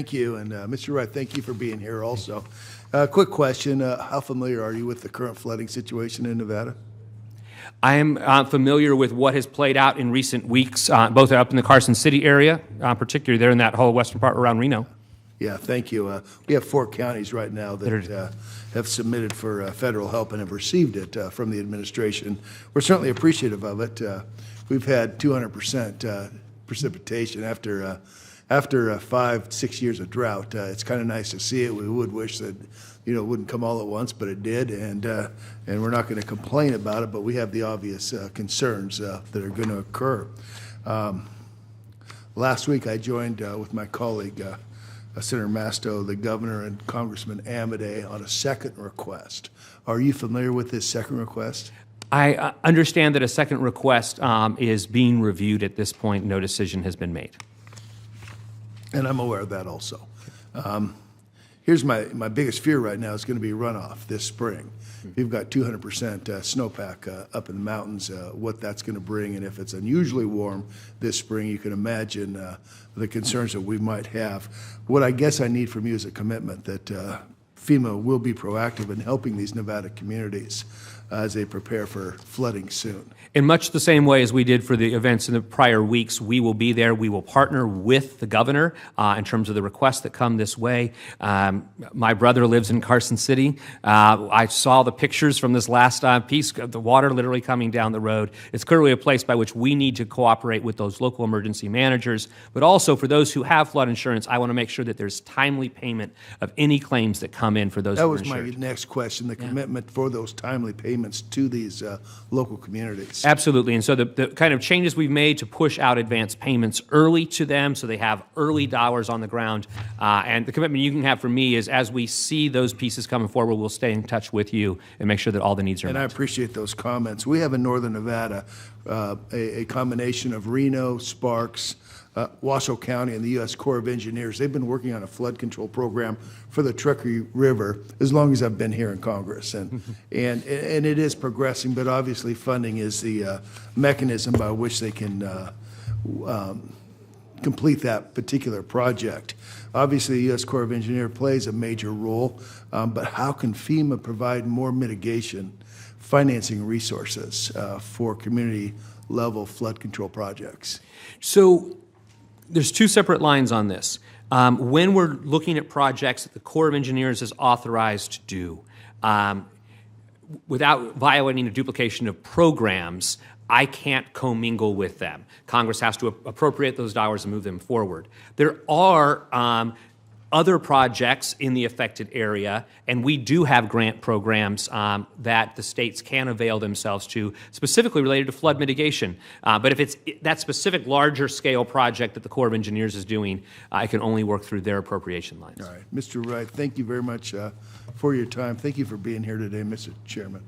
Thank you, and Mr. Wright, thank you for being here also. Quick question, how familiar are you with the current flooding situation in Nevada? I am familiar with what has played out in recent weeks, both up in the Carson City area, particularly there in that whole western part around Reno. Yeah, thank you. We have 4 counties right now that have submitted for federal help and have received it from the administration. We're certainly appreciative of it. We've had 200% precipitation after 5-6 years of drought. It's kind of nice to see it. We would wish that it wouldn't come all at once, but it did, and we're not going to complain about it. But we have the obvious concerns that are going to occur. Last week, I joined with my colleague Senator Masto, the governor, and Congressman Amodei on a second request. Are you familiar with this second request? I understand that a second request is being reviewed at this point. No decision has been made. And I'm aware of that also. Here's my biggest fear right now is going to be runoff this spring. We've got 200% snowpack up in the mountains, what that's going to bring. And if it's unusually warm this spring, you can imagine the concerns that we might have. What I guess I need from you is a commitment that FEMA will be proactive in helping these Nevada communities as they prepare for flooding soon. In much the same way as we did for the events in the prior weeks, we will be there. We will partner with the governor in terms of the requests that come this way. My brother lives in Carson City. I saw the pictures from this last piece of the water literally coming down the road. It's clearly a place by which we need to cooperate with those local emergency managers. But also for those who have flood insurance, I want to make sure that there's timely payment of any claims that come in for those who are insured. That was my next question, the commitment for those timely payments to these local communities. Absolutely, and so the kind of changes we've made to push out advance payments early to them so they have early dollars on the ground, and the commitment you can have from me is as we see those pieces coming forward, we'll stay in touch with you and make sure that all the needs are met. And I appreciate those comments. We have in northern Nevada a combination of Reno, Sparks, Washoe County, and the U.S. Corps of Engineers. They've been working on a flood control program for the Truckee River as long as I've been here in Congress, and it is progressing. But obviously, funding is the mechanism by which they can complete that particular project. Obviously, the U.S. Corps of Engineers plays a major role, but how can FEMA provide more mitigation financing resources for community-level flood control projects? So there's 2 separate lines on this. When we're looking at projects that the Corps of Engineers is authorized to do, without violating a duplication of programs, I can't commingle with them. Congress has to appropriate those dollars and move them forward. There are other projects in the affected area, and we do have grant programs that the states can avail themselves to, specifically related to flood mitigation. But if it's that specific larger scale project that the Corps of Engineers is doing, I can only work through their appropriation lines. All right. Mr. Wright, thank you very much for your time. Thank you for being here today, Mr. Chairman.